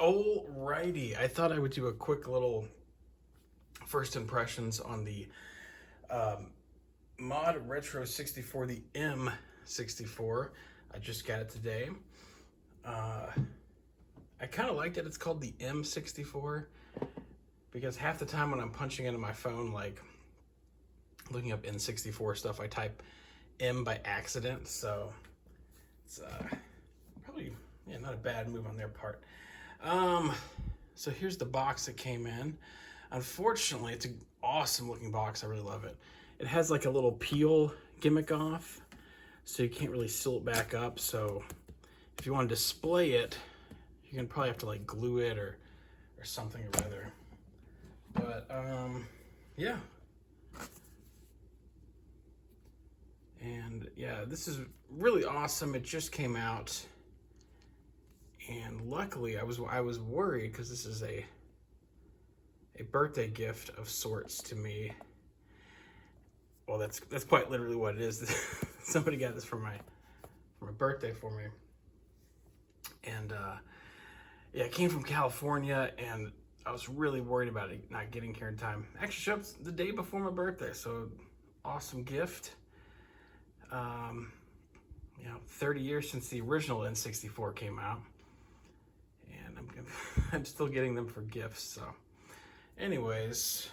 Alrighty, I thought I would do a quick little first impressions on the ModRetro 64, the M64. I just got it today. I kind of like that it's called the M64 because half the time when I'm punching into my phone, like looking up N64 stuff, I type M by accident, so it's probably not a bad move on their part. So here's the box that came in. Unfortunately, it's an awesome looking box. I really love it. It has like a little peel gimmick off, so you can't really seal it back up. So if you want to display it, you're gonna probably have to like glue it or something or other. But yeah. And yeah, this is really awesome. It just came out. And luckily, I was worried because this is a birthday gift of sorts to me. Well, that's quite literally what it is. Somebody got this for my birthday for me, and yeah, it came from California, and I was really worried about it not getting here in time. Actually, showed up the day before my birthday, so awesome gift. 30 years since the original N64 came out. I'm still getting them for gifts. So, anyways,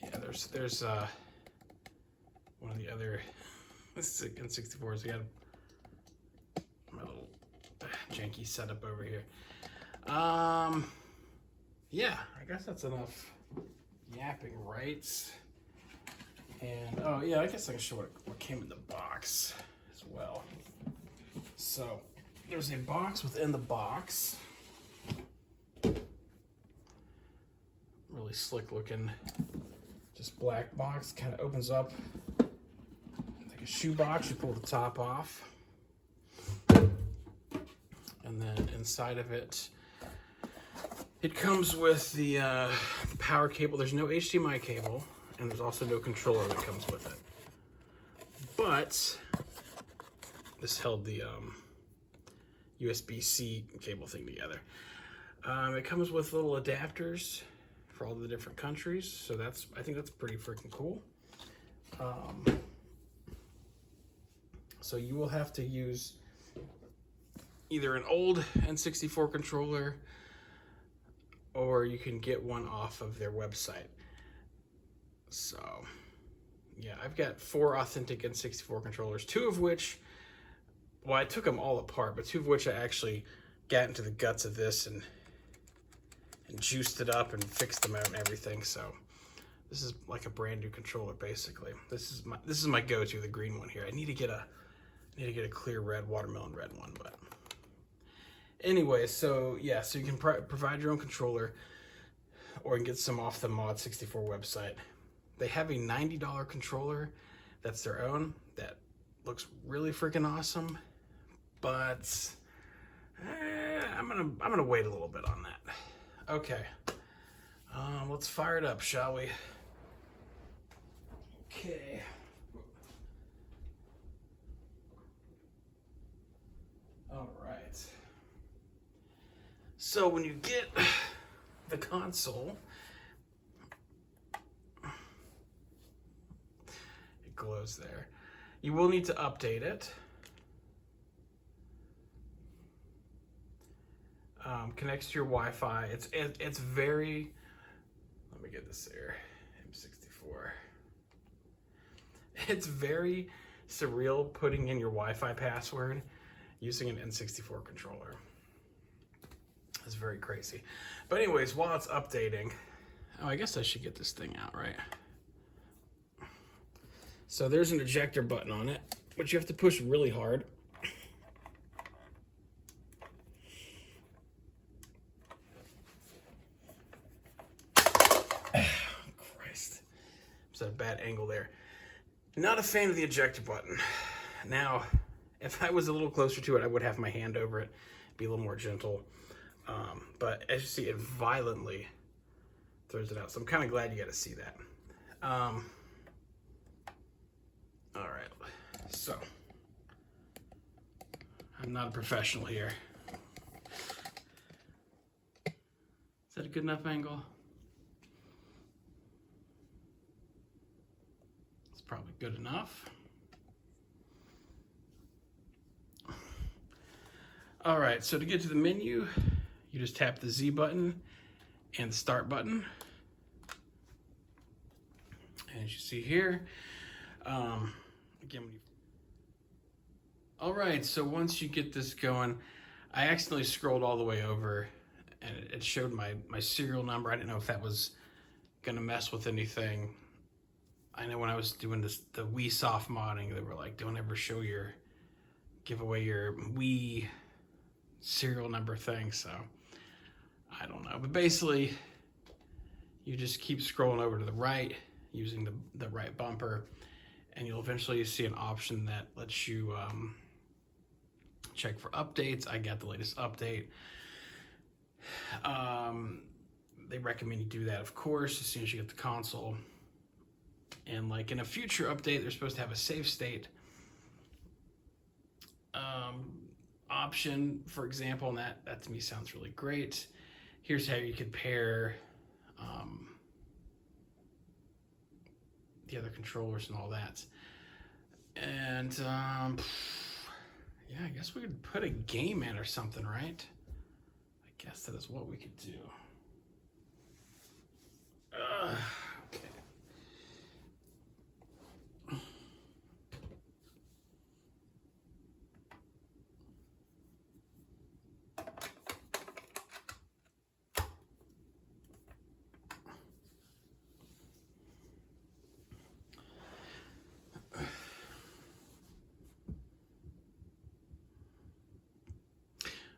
yeah, there's one of the other N64s. We got my little janky setup over here. Yeah, I guess that's enough yapping, right? And oh yeah, I guess I can show what came in the box as well. So there's a box within the box. Really slick looking, just black box. Kind of opens up like a shoe box. You pull the top off, and then inside of it, it comes with the power cable. There's no HDMI cable, and there's also no controller that comes with it. But this held the USB-C cable thing together. It comes with little adapters for all the different countries, so I think that's pretty freaking cool. So you will have to use either an old N64 controller, or you can get one off of their website. So yeah, I've got 4 authentic N64 controllers, 2 of which, well, I took them all apart, but 2 of which I actually got into the guts of this and juiced it up and fixed them out and everything. So this is like a brand new controller basically. This is my go-to, the green one here. I need to get a clear red, watermelon red one, but anyway, so yeah, so you can provide your own controller, or you can get some off the Mod64 website. They have a $90 controller that's their own that looks really freaking awesome, but I'm gonna wait a little bit on that. Okay, let's fire it up, shall we? Okay. All right. So when you get the console, it glows there. You will need to update it. Connects to your Wi-Fi. It's very, let me get this there, M64. It's very surreal putting in your Wi-Fi password using an N64 controller. It's very crazy. But anyways, while it's updating, oh, I guess I should get this thing out, right? So there's an ejector button on it, but you have to push really hard. Christ. It's at a bad angle there. Not a fan of the ejector button. Now, if I was a little closer to it, I would have my hand over it, be a little more gentle. But as you see, it violently throws it out. So I'm kind of glad you got to see that. All right, so I'm not a professional here. that a good enough angle? It's probably good enough. All right, so to get to the menu, you just tap the Z button and the start button. And as you see here, again, all right, so once you get this going, I accidentally scrolled all the way over and it showed my serial number. I didn't know if that was gonna mess with anything. I know when I was doing the Wii soft modding, they were like, don't ever give away your Wii serial number thing, so I don't know. But basically, you just keep scrolling over to the right using the right bumper, and you'll eventually see an option that lets you check for updates. I got the latest update. They recommend you do that, of course, as soon as you get the console. And like in a future update, they're supposed to have a save state option, for example, and that to me sounds really great. Here's how you could pair the other controllers and all that. And yeah, I guess we could put a game in or something, right? I guess that is what we could do. Okay.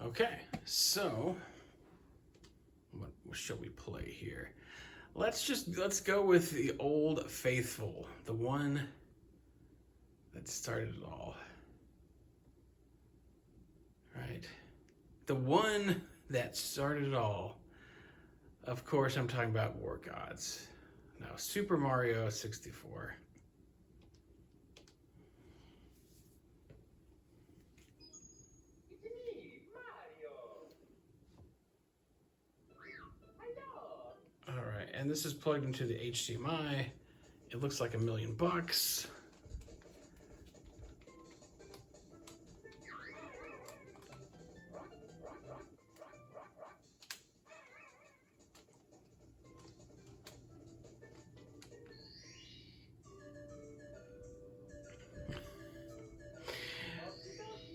Okay, so what shall we play here? Let's go with the old faithful, the one that started it all. Right? The one that started it all. Of course, I'm talking about War Gods. Now, Super Mario 64. And this is plugged into the HDMI. It looks like $1 million.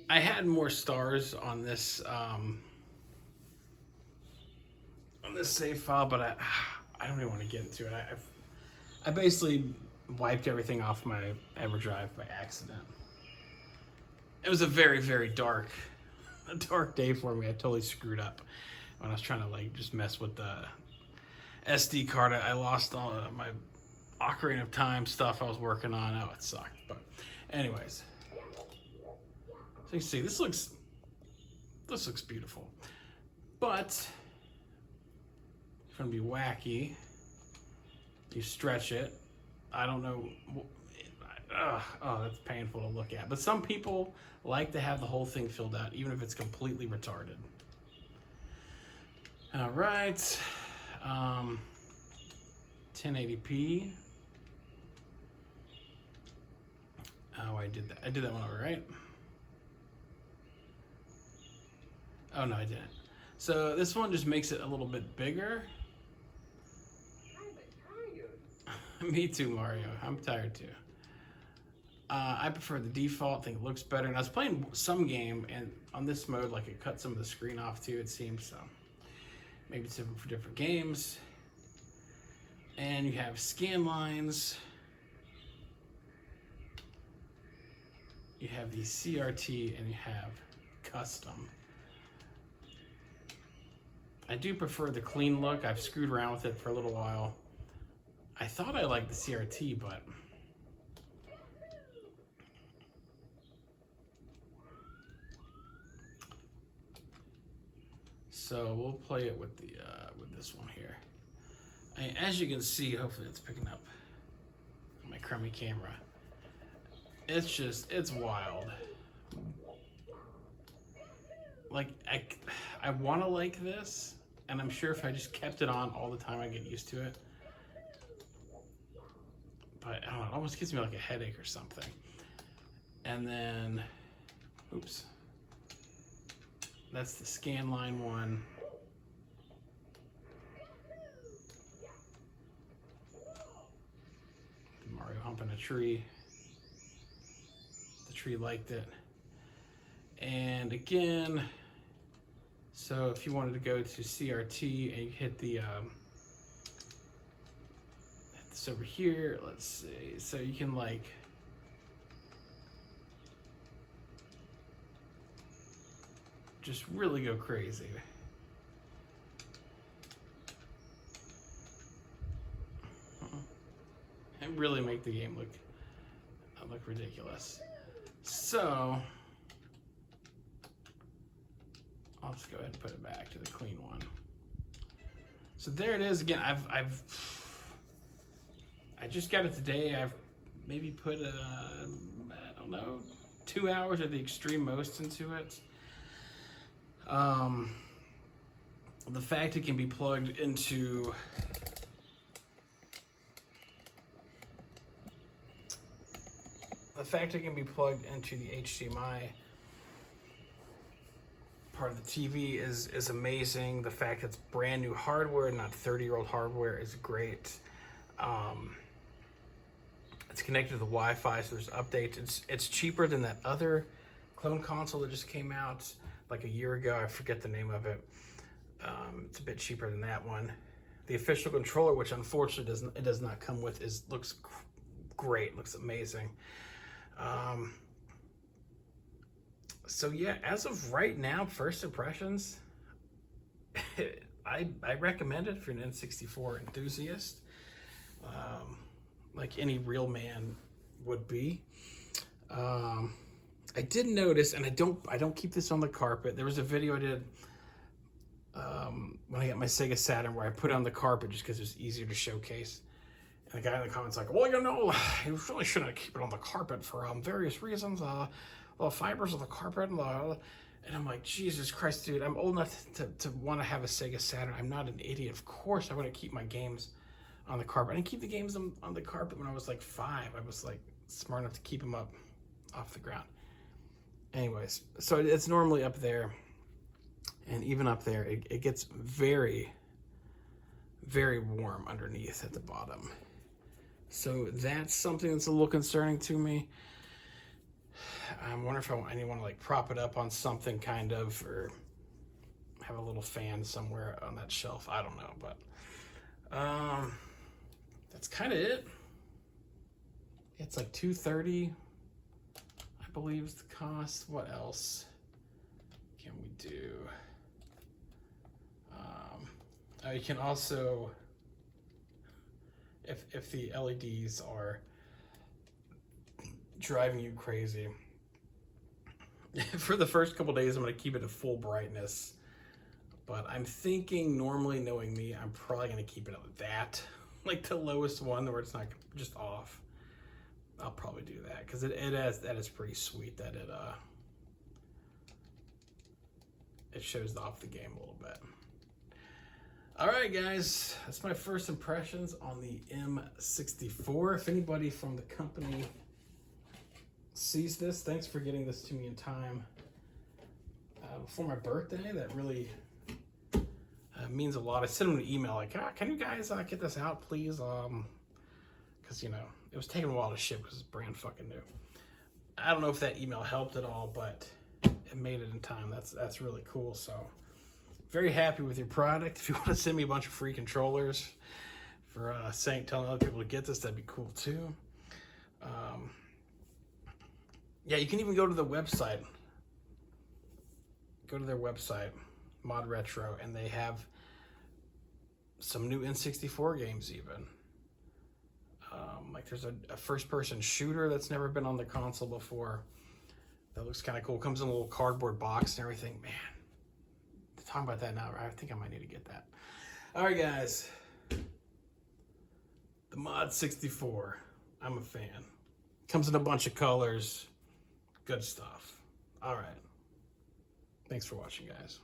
I had more stars on this save file, but I don't even want to get into it. I basically wiped everything off my EverDrive by accident. It was a very, very dark day for me. I totally screwed up when I was trying to like just mess with the SD card. I lost all of my Ocarina of Time stuff I was working on. Oh, it sucked. But anyways, so you can see this looks beautiful, but gonna be wacky. You stretch it. I don't know. Oh, that's painful to look at. But some people like to have the whole thing filled out, even if it's completely retarded. All right. 1080p. Oh, I did that. I did that one over, right? Oh no, I didn't. So this one just makes it a little bit bigger. Me too, Mario. I'm tired too. I prefer the default. I think it looks better. And I was playing some game, and on this mode, like it cut some of the screen off too, it seems. So maybe it's different for different games. And you have scan lines. You have the CRT, and you have custom. I do prefer the clean look. I've screwed around with it for a little while. I thought I liked the CRT, but so we'll play it with the with this one here. As you can see, hopefully it's picking up my crummy camera. It's wild. Like I want to like this, And I'm sure if I just kept it on all the time, I'd get used to it. But I don't know, it almost gives me like a headache or something. And then, oops. That's the scan line one. Mario humping a tree. The tree liked it. And again, so if you wanted to go to CRT and you hit the this over here, let's see. So you can like just really go crazy. And really make the game look ridiculous. So I'll just go ahead and put it back to the clean one. So there it is again. I just got it today. I've maybe put I don't know, 2 hours at the extreme most into it. The fact it can be plugged into the HDMI part of the TV is amazing. The fact it's brand new hardware, not 30-year-old hardware, is great. It's connected to the Wi-Fi, so there's updates. It's cheaper than that other clone console that just came out like a year ago. I forget the name of it. It's a bit cheaper than that one. The official controller, which unfortunately does not come with, looks great, looks amazing. So yeah, as of right now, first impressions, I recommend it if you're an N64 enthusiast, like any real man would be. I did notice, and I don't keep this on the carpet. There was a video I did when I got my Sega Saturn where I put it on the carpet just because it was easier to showcase. And the guy in the comments like, well, you know, you really shouldn't keep it on the carpet for various reasons. The fibers of the carpet and I'm like, Jesus Christ, dude, I'm old enough to want to have a Sega Saturn. I'm not an idiot. Of course I want to keep my games on the carpet. I didn't keep the games on the carpet when I was like 5. I was like smart enough to keep them up off the ground. Anyways, so it's normally up there. And even up there, it gets very, very warm underneath at the bottom. So that's something that's a little concerning to me. I wonder if I want anyone to like prop it up on something kind of, or have a little fan somewhere on that shelf. I don't know, but that's kind of it. It's like $230, I believe is the cost. What else can we do? You can also, if the LEDs are driving you crazy, for the first couple days I'm going to keep it at full brightness, but I'm thinking, normally knowing me, I'm probably going to keep it at that, like the lowest one where it's not just off. I'll probably do that because that is pretty sweet that it shows off the game a little bit. All right, guys, that's my first impressions on the M64. If anybody from the company sees this, thanks for getting this to me in time before my birthday. That really means a lot. I sent them an email like, can you guys get this out, please? Because, you know, it was taking a while to ship because it's brand fucking new. I don't know if that email helped at all, but it made it in time. That's really cool. So very happy with your product. If you want to send me a bunch of free controllers for telling other people to get this, that'd be cool too. Yeah, you can even go to the website. Go to their website, ModRetro, and they have some new N64 games even. Like there's a first-person shooter that's never been on the console before. That looks kind of cool. Comes in a little cardboard box and everything. Man, talking about that now, I think I might need to get that. All right, guys. The Mod 64. I'm a fan. Comes in a bunch of colors. Good stuff. All right. Thanks for watching, guys.